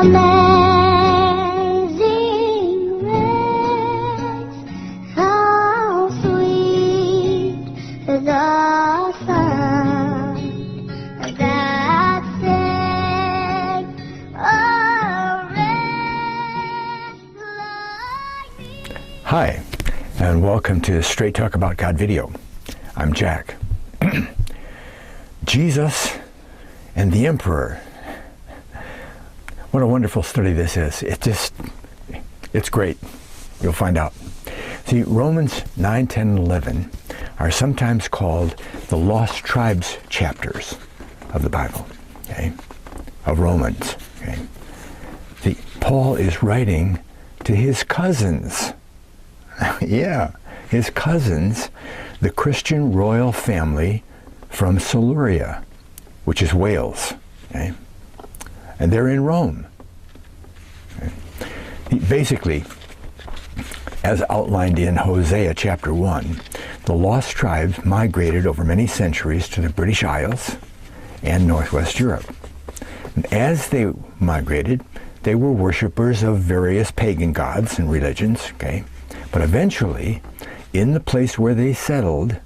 Amazing grace, how sweet the sound that saved a wretch like me. Hi, and welcome to Straight Talk About God video. I'm Jack. Jesus and the Emperor. What a wonderful study this is. It's great. You'll find out. See, Romans 9, 10, and 11 are sometimes called the Lost Tribes chapters of the Bible, okay? Of Romans, okay? See, Paul is writing to his cousins. Yeah, his cousins, the Christian royal family from Siluria, which is Wales, okay? And they're in Rome. Okay? Basically, as outlined in Hosea chapter 1, the lost tribes migrated over many centuries to the British Isles and Northwest Europe. And as they migrated, they were worshippers of various pagan gods and religions, okay? But eventually, in the place where they settled,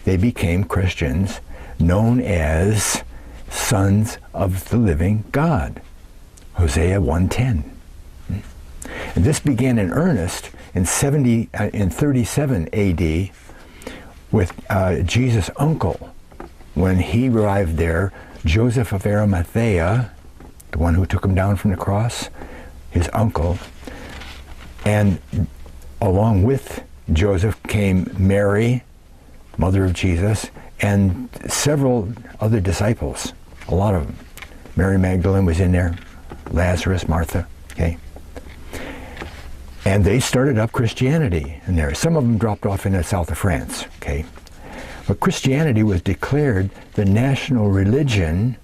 they became Christians, known as sons of the living God. Hosea 1:10. And this began in earnest in 37 AD with Jesus' uncle. When he arrived there, Joseph of Arimathaea, the one who took him down from the cross, his uncle, and along with Joseph came Mary, mother of Jesus, and several other disciples, a lot of them. Mary Magdalene was in there, Lazarus, Martha, okay? And they started up Christianity in there. Some of them dropped off in the south of France, okay? But Christianity was declared the national religion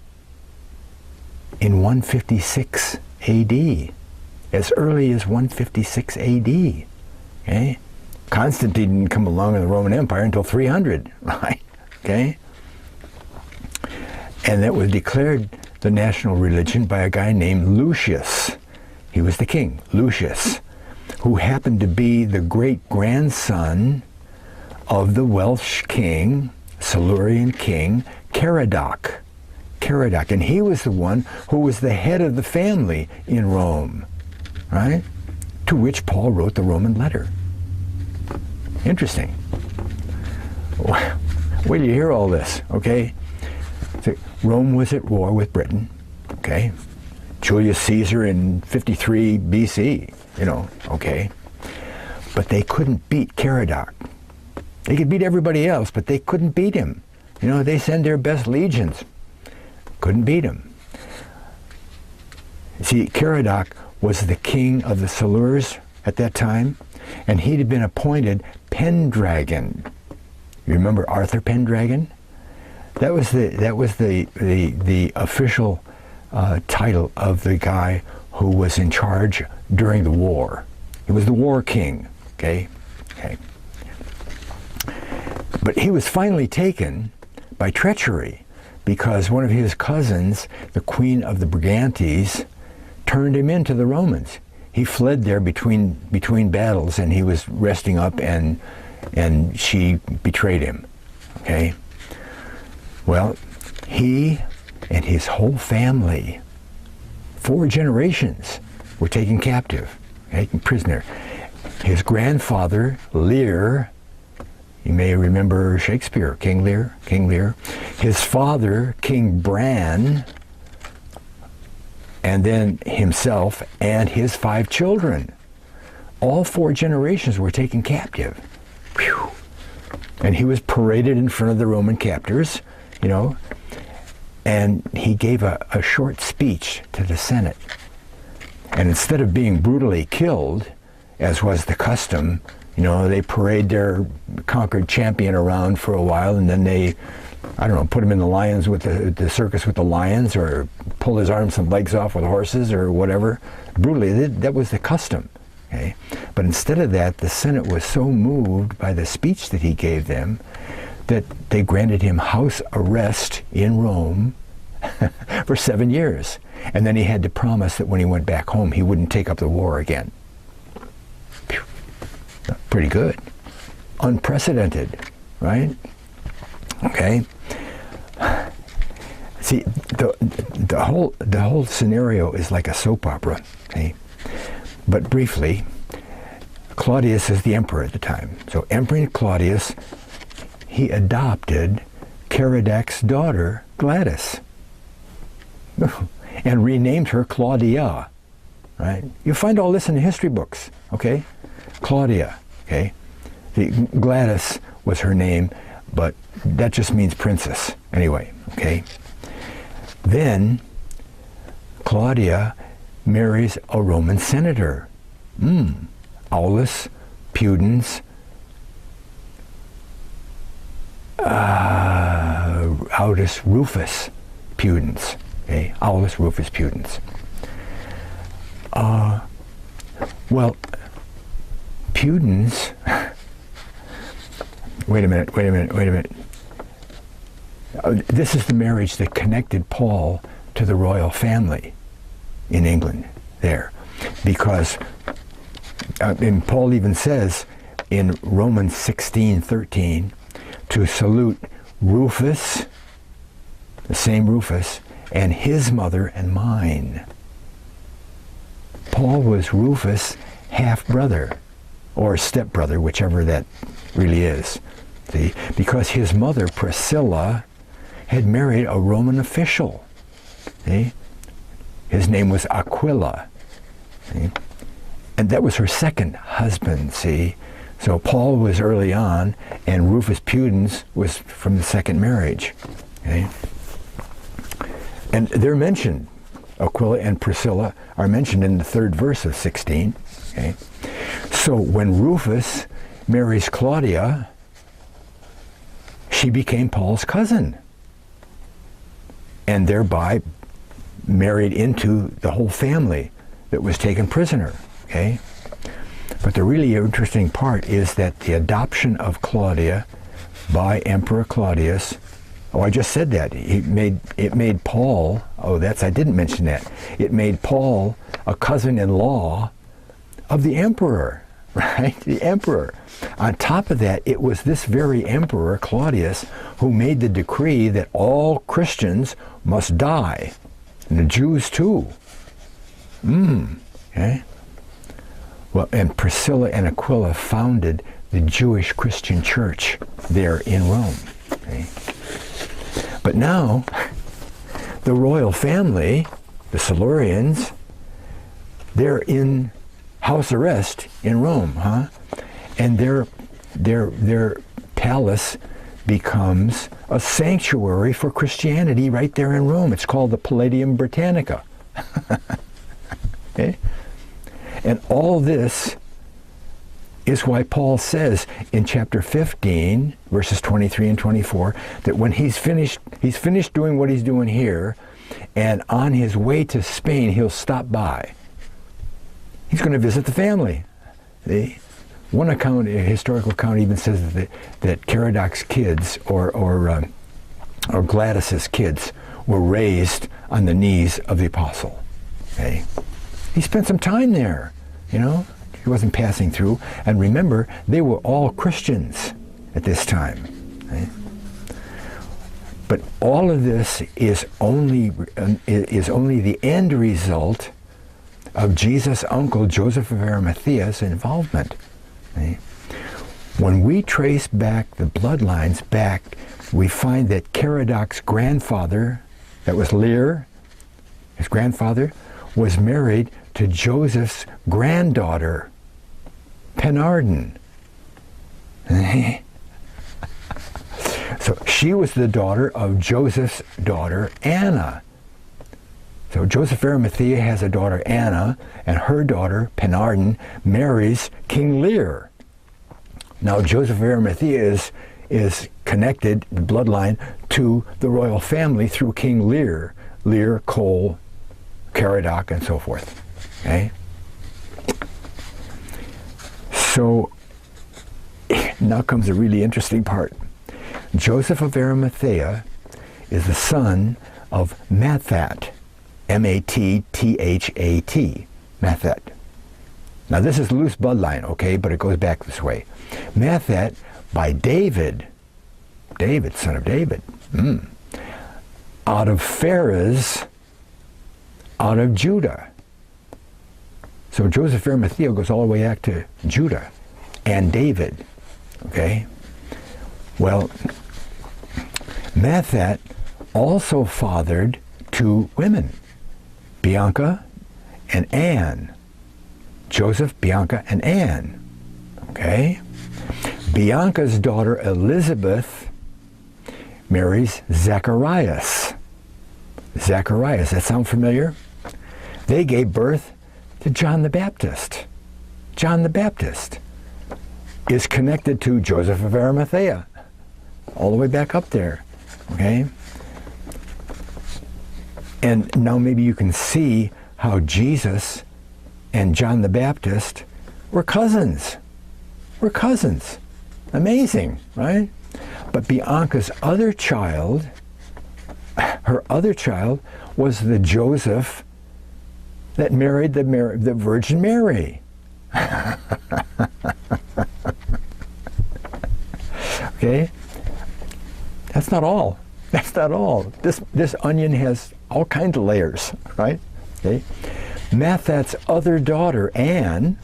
in 156 AD, as early as 156 AD, okay? Constantine didn't come along in the Roman Empire until 300, right? Okay? And that was declared the national religion by a guy named Lucius. He was the king, Lucius, who happened to be the great-grandson of the Welsh king, Silurian king, Caradoc. Caradoc. And he was the one who was the head of the family in Rome, right? To which Paul wrote the Roman letter. Interesting. Wait till you hear all this, okay? So Rome was at war with Britain, okay? Julius Caesar in 53 BC, okay? But they couldn't beat Caradoc. They could beat everybody else, but they couldn't beat him. They send their best legions. Couldn't beat him. See, Caradoc was the king of the Silures at that time, and he'd been appointed Pendragon. You remember Arthur Pendragon? That was the official title of the guy who was in charge during the war. He was the war king, okay? But he was finally taken by treachery because one of his cousins, the Queen of the Brigantes, turned him into the Romans. He fled there between battles, and he was resting up, and she betrayed him, okay? Well, he and his whole family, 4 generations, were taken captive, taken prisoner. His grandfather, Lear, you may remember Shakespeare, King Lear. His father, King Bran, and then himself and his 5 children. All 4 generations were taken captive. Whew. And he was paraded in front of the Roman captors, and he gave a short speech to the Senate. And instead of being brutally killed, as was the custom, they parade their conquered champion around for a while, and then they, put him in the circus with the lions, or pull his arms and legs off with horses, or whatever. Brutally, that was the custom. Okay? But instead of that, the Senate was so moved by the speech that he gave them that they granted him house arrest in Rome for 7 years. And then he had to promise that when he went back home, he wouldn't take up the war again. Phew. Pretty good. Unprecedented, right? Okay. See, the whole scenario is like a soap opera. Okay? But briefly, Claudius is the emperor at the time. So Emperor Claudius, he adopted Caradoc's daughter, Gladys, and renamed her Claudia, right? You find all this in the history books, okay? Claudia, okay? Gladys was her name, but that just means princess, anyway, okay? Then Claudia marries a Roman senator, Aulus Pudens Aulus Rufus Pudens, okay? Aulus Rufus Pudens. Well, Pudens, wait a minute. This is the marriage that connected Paul to the royal family in England there. Because, and Paul even says in Romans 16:13 to salute Rufus, the same Rufus, and his mother and mine. Paul was Rufus' half-brother, or step-brother, whichever that really is. See? Because his mother, Priscilla, had married a Roman official. See? His name was Aquila. See? And that was her second husband, see? So Paul was early on, and Rufus Pudens was from the second marriage. Okay? And they're mentioned. Aquila and Priscilla are mentioned in the 3rd verse of 16. Okay? So when Rufus marries Claudia, she became Paul's cousin, and thereby married into the whole family that was taken prisoner. Okay? But the really interesting part is that the adoption of Claudia by Emperor Claudius, I just said that. It made Paul, I didn't mention that. It made Paul a cousin-in-law of the emperor, right? The emperor. On top of that, it was this very emperor, Claudius, who made the decree that all Christians must die, and the Jews too. Okay? Well, and Priscilla and Aquila founded the Jewish Christian church there in Rome. Okay? But now, the royal family, the Silurians, they're in house arrest in Rome, and their palace becomes a sanctuary for Christianity right there in Rome. It's called the Palladium Britannica. Okay? And all this is why Paul says in chapter 15, verses 23 and 24, that when he's finished doing what he's doing here, and on his way to Spain, he'll stop by. He's going to visit the family. One account, a historical account, even says that Caradoc's kids, or Gladys's kids, were raised on the knees of the apostle. Okay? He spent some time there, you know. He wasn't passing through. And remember, they were all Christians at this time. Okay? But all of this is only the end result of Jesus' uncle Joseph of Arimathea's involvement. Okay? When we trace back the bloodlines back, we find that Caradoc's grandfather, that was Lear, his grandfather, was married to Joseph's granddaughter, Penardon. So she was the daughter of Joseph's daughter, Anna. So Joseph of Arimathea has a daughter, Anna, and her daughter, Penardon, marries King Lear. Now Joseph of Arimathea is connected, the bloodline, to the royal family through King Lear. Lear, Cole, Caradoc, and so forth. Okay? So now comes the really interesting part. Joseph of Arimathea is the son of Mathat, M-A-T-T-H-A-T, Mathat. Now this is loose bloodline, okay, but it goes back this way. Mathat by David, son of David, out of Pharez, out of Judah. So Joseph of Arimathea goes all the way back to Judah and David, okay? Well, Mathat also fathered two women, Bianca and Anne. Joseph, Bianca, and Anne, okay? Bianca's daughter Elizabeth marries Zacharias. Zacharias, that sound familiar? They gave birth to John the Baptist. John the Baptist is connected to Joseph of Arimathea, all the way back up there, okay? And now maybe you can see how Jesus and John the Baptist were cousins. We're cousins. Amazing, right? But Bianca's other child, her other child, was the Joseph that married the Virgin Mary. Okay? That's not all. That's not all. This onion has all kinds of layers, right? Okay? Mathat's other daughter, Anne,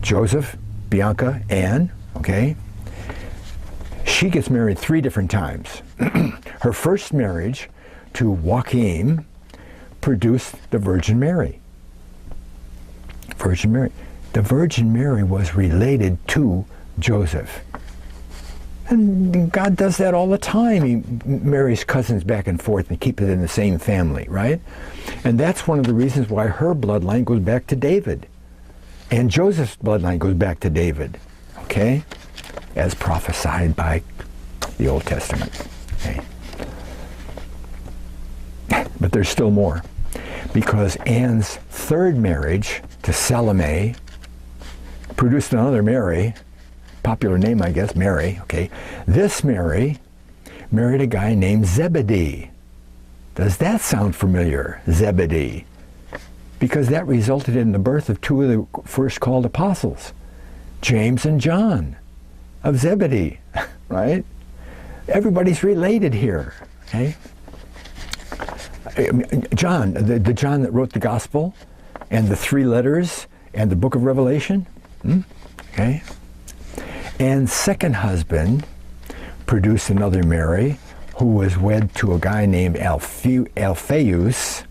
Joseph, Bianca, Anne, okay? She gets married 3 different times. Her first marriage to Joachim produced the Virgin Mary. Virgin Mary. The Virgin Mary was related to Joseph. And God does that all the time. He marries cousins back and forth and keeps it in the same family, right? And that's one of the reasons why her bloodline goes back to David. And Joseph's bloodline goes back to David, okay? As prophesied by the Old Testament, okay? But there's still more. Because Anne's third marriage to Salome produced another Mary, popular name, I guess, Mary, okay? This Mary married a guy named Zebedee. Does that sound familiar, Zebedee? Because that resulted in the birth of 2 of the first called apostles, James and John of Zebedee, right? Everybody's related here, okay? John, the John that wrote the gospel and the 3 letters and the book of Revelation, okay? Anne's second husband produced another Mary who was wed to a guy named Alphaeus,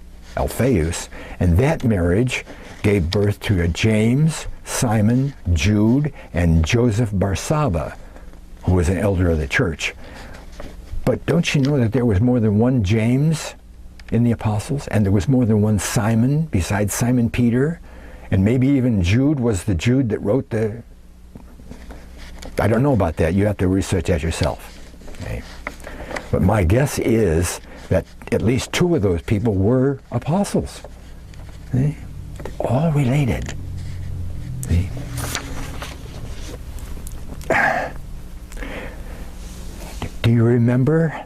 and that marriage gave birth to a James, Simon, Jude, and Joseph Barsaba, who was an elder of the church. But don't you know that there was more than one James in the apostles, and there was more than one Simon besides Simon Peter, and maybe even Jude was the Jude that wrote the... I don't know about that. You have to research that yourself. Okay? But my guess is that at least 2 of those people were apostles. Okay? All related. See? Do you remember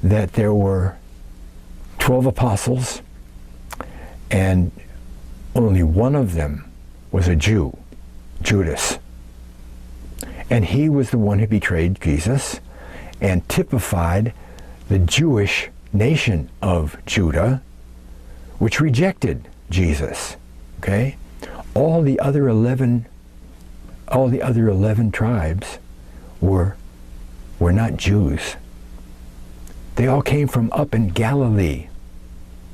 that there were 12 apostles and only one of them was a Jew, Judas? And he was the one who betrayed Jesus and typified the Jewish nation of Judah, which rejected Jesus. Okay? All the other 11 tribes were not Jews. They all came from up in Galilee.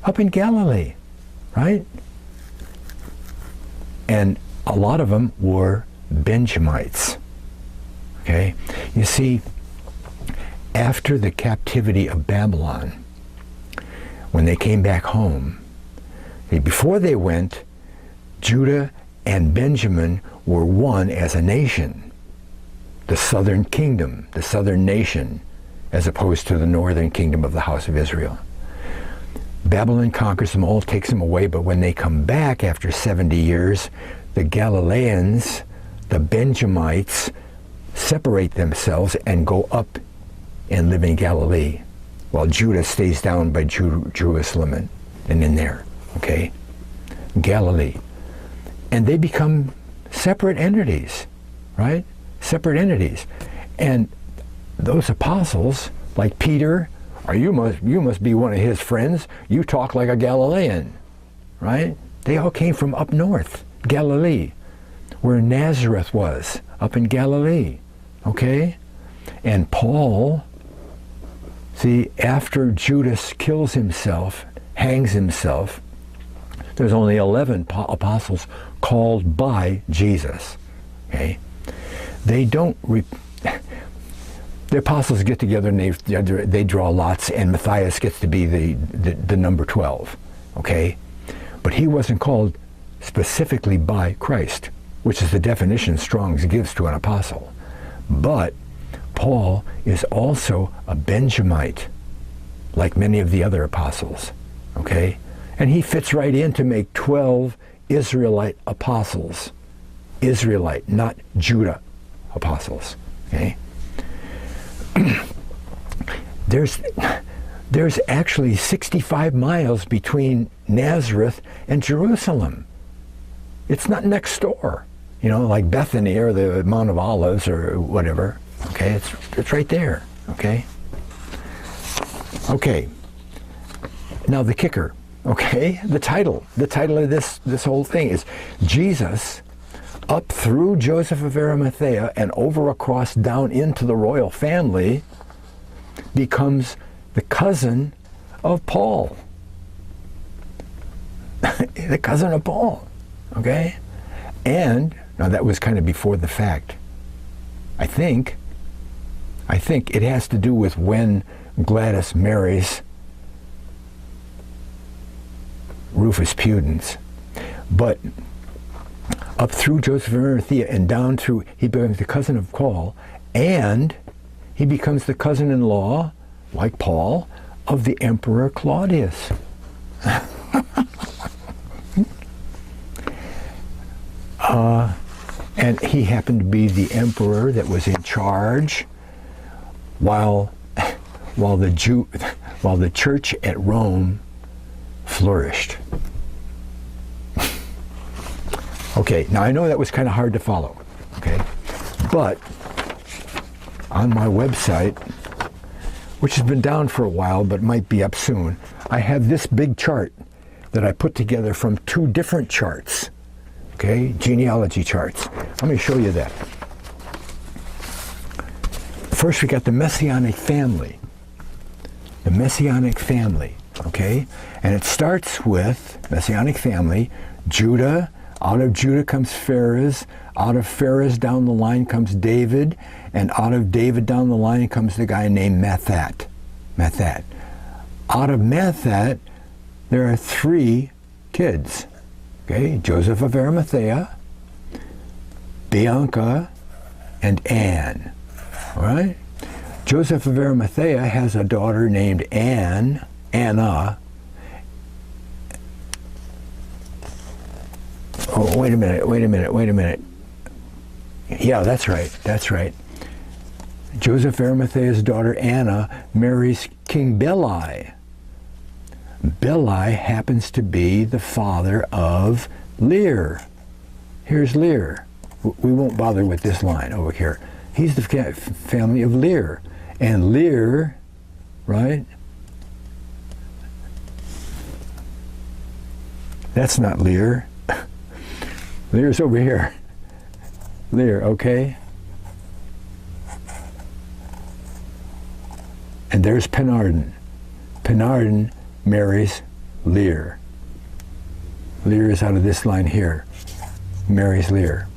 Up in Galilee, right? And a lot of them were Benjamites. Okay? You see, after the captivity of Babylon, when they came back home, before they went, Judah and Benjamin were one as a nation. The southern kingdom, the southern nation, as opposed to the northern kingdom of the house of Israel. Babylon conquers them all, takes them away, but when they come back after 70 years, the Galileans, the Benjamites, separate themselves and go up and live in Galilee, while Judah stays down by Jerusalem and in there, okay? Galilee. And they become separate entities, right? Separate entities. And those apostles, like Peter, you must be one of his friends. You talk like a Galilean, right? They all came from up north, Galilee, where Nazareth was, up in Galilee, okay? And Paul, see, after Judas kills himself, hangs himself, there's only 11 apostles called by Jesus, okay? They don't, the apostles get together and they draw lots, and Matthias gets to be the number 12, okay? But he wasn't called specifically by Christ, which is the definition Strong's gives to an apostle. But Paul is also a Benjamite, like many of the other apostles, okay? And he fits right in to make 12 Israelite apostles. Israelite, not Judah apostles, okay? There's actually 65 miles between Nazareth and Jerusalem. It's not next door, you know, like Bethany or the Mount of Olives or whatever. Okay, it's right there. Okay. Okay. Now the kicker. Okay, the title of this whole thing is Jesus up through Joseph of Arimathea and over across down into the royal family becomes the cousin of Paul. The cousin of Paul, okay? And, now that was kind of before the fact. I think it has to do with when Gladys marries Rufus Pudens. But up through Joseph of Arimathea and down through, he becomes the cousin of Paul, and he becomes the cousin-in-law, like Paul, of the Emperor Claudius. And he happened to be the emperor that was in charge while the church at Rome flourished. Okay, now I know that was kind of hard to follow, okay? But on my website, which has been down for a while but might be up soon, I have this big chart that I put together from two different charts, okay? Genealogy charts. Let me show you that. First, we got the Messianic family. The Messianic family, okay? And it starts with Messianic family, Judah. Out of Judah comes Phares. Out of Phares down the line comes David. And out of David down the line comes the guy named Mathat. Out of Mathat, there are 3 kids. Okay, Joseph of Arimathea, Bianca, and Anne. All right? Joseph of Arimathea has a daughter named Anna. Oh, wait a minute. Yeah, that's right. Joseph of Arimathea's daughter Anna marries King Beli. Beli happens to be the father of Lear. Here's Lear. We won't bother with this line over here. He's the family of Lear. And Lear, right? That's not Lear. Lear's over here. Lear, okay? And there's Penarden. Penarden marries Lear. Lear is out of this line here. Marries Lear.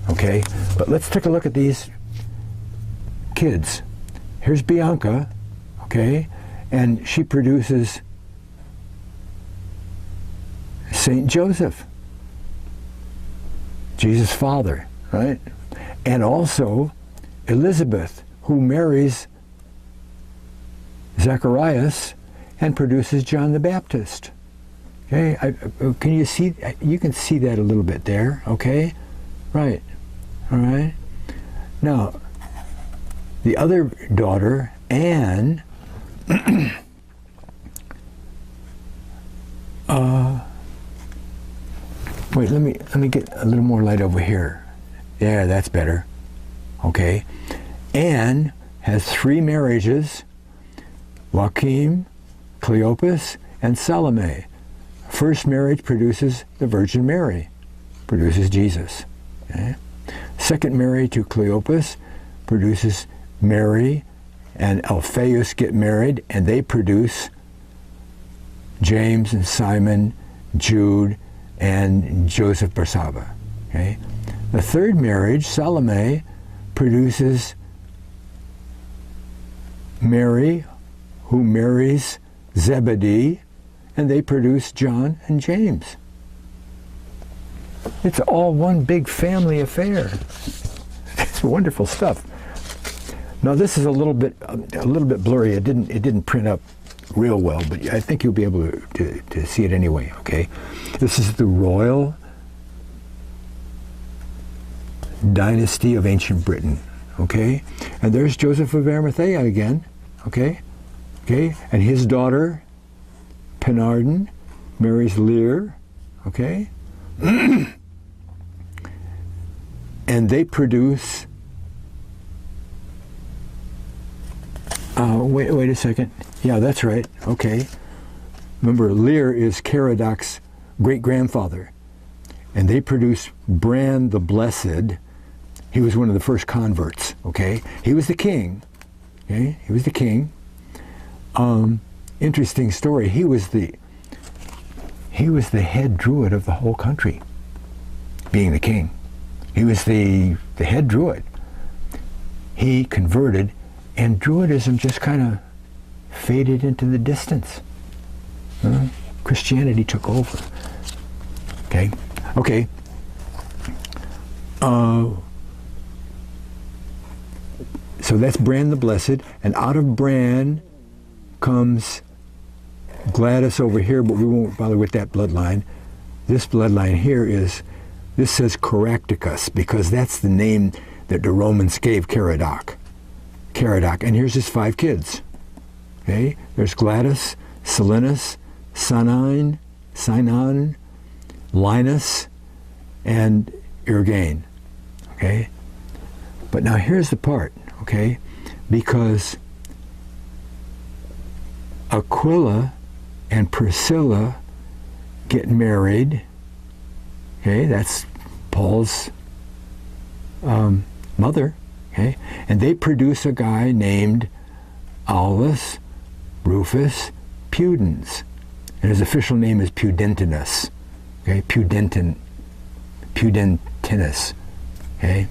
Okay? But let's take a look at these kids. Here's Bianca, okay? And she produces Saint Joseph, Jesus' father, right? And also Elizabeth, who marries Zacharias and produces John the Baptist. Okay, can you see? You can see that a little bit there. Okay, right. All right. Now, the other daughter, Anne, Wait, let me get a little more light over here. Yeah, that's better. Okay. Anne has 3 marriages: Joachim, Cleopas, and Salome. First marriage produces the Virgin Mary, produces Jesus. Okay? Second marriage to Cleopas produces Mary and Alphaeus get married, and they produce James and Simon, Jude, and Joseph Barsaba. Okay? The third marriage, Salome, produces Mary, who marries Zebedee, and they produce John and James. It's all one big family affair. It's wonderful stuff. Now this is a little bit blurry. It didn't print up real well, but I think you'll be able to see it anyway. Okay, this is the royal dynasty of ancient Britain. Okay, and there's Joseph of Arimathea again. Okay, and his daughter Penardin marries Lear. Okay, and they produce. Wait a second. Yeah, that's right. Okay. Remember, Lear is Caradoc's great-grandfather. And they produce Bran the Blessed. He was one of the first converts, okay? He was the king. Okay? He was the king. Interesting story. He was the head druid of the whole country, being the king. He was the head druid. He converted, and Druidism just kind of faded into the distance. Christianity took over. Okay. So that's Bran the Blessed, and out of Bran comes Gladys over here, but we won't bother with that bloodline. This bloodline here this says Caractacus, because that's the name that the Romans gave Caradoc. And here's his 5 kids. Okay, there's Gladys, Silenus, Sinon, Linus, and Urgain. Okay, but now here's the part. Okay, because Aquila and Priscilla get married. Okay, that's Paul's mother. Okay, and they produce a guy named Aulus Rufus Pudens, and his official name is Pudentinus. Okay, Pudentinus. Okay,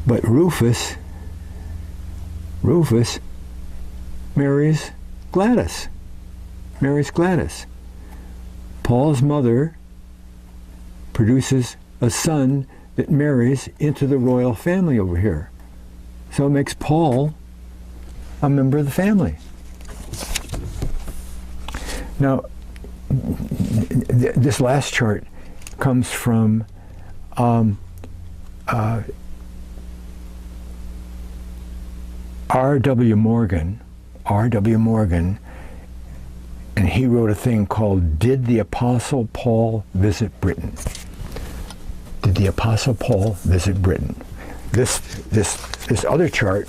but Rufus marries Gladys. Paul's mother produces a son that marries into the royal family over here. So it makes Paul a member of the family. Now, this last chart comes from R.W. Morgan, and he wrote a thing called "Did the Apostle Paul Visit Britain?" Did the Apostle Paul visit Britain? This other chart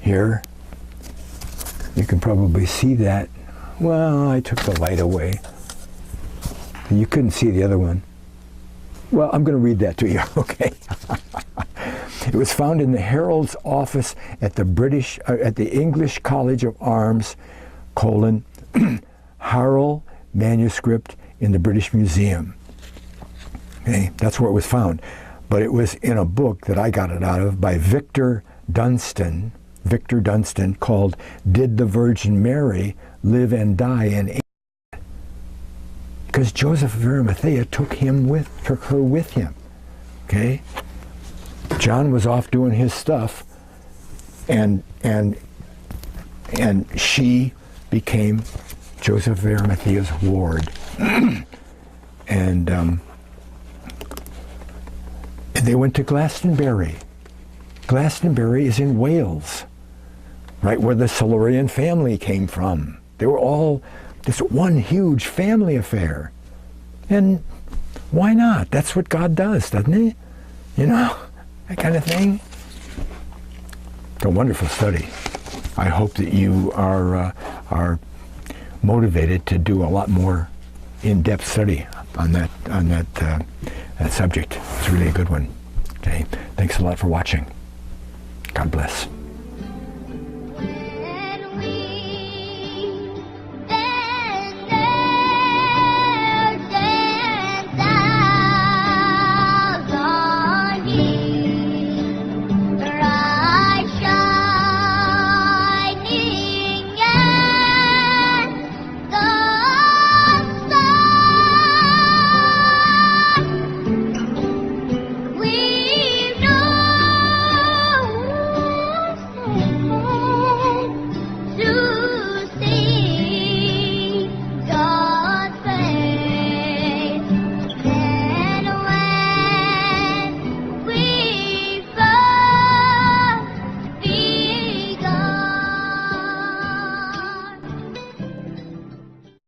here, you can probably see that. Well, I took the light away. You couldn't see the other one. Well, I'm going to read that to you, okay? It was found in the Herald's office at the English College of Arms, Harrell manuscript in the British Museum. Okay, that's where it was found. But it was in a book that I got it out of by Victor Dunstan, called "Did the Virgin Mary Live and Die in England?" Because Joseph of Arimathea took her with him. Okay? John was off doing his stuff, and she became Joseph of Arimathea's ward. And they went to Glastonbury. Glastonbury is in Wales, right where the Silurian family came from. They were all It's one huge family affair. And why not? That's what God does, doesn't he? You know, that kind of thing. It's a wonderful study. I hope that you are motivated to do a lot more in-depth study on that subject. It's really a good one. Okay, thanks a lot for watching. God bless.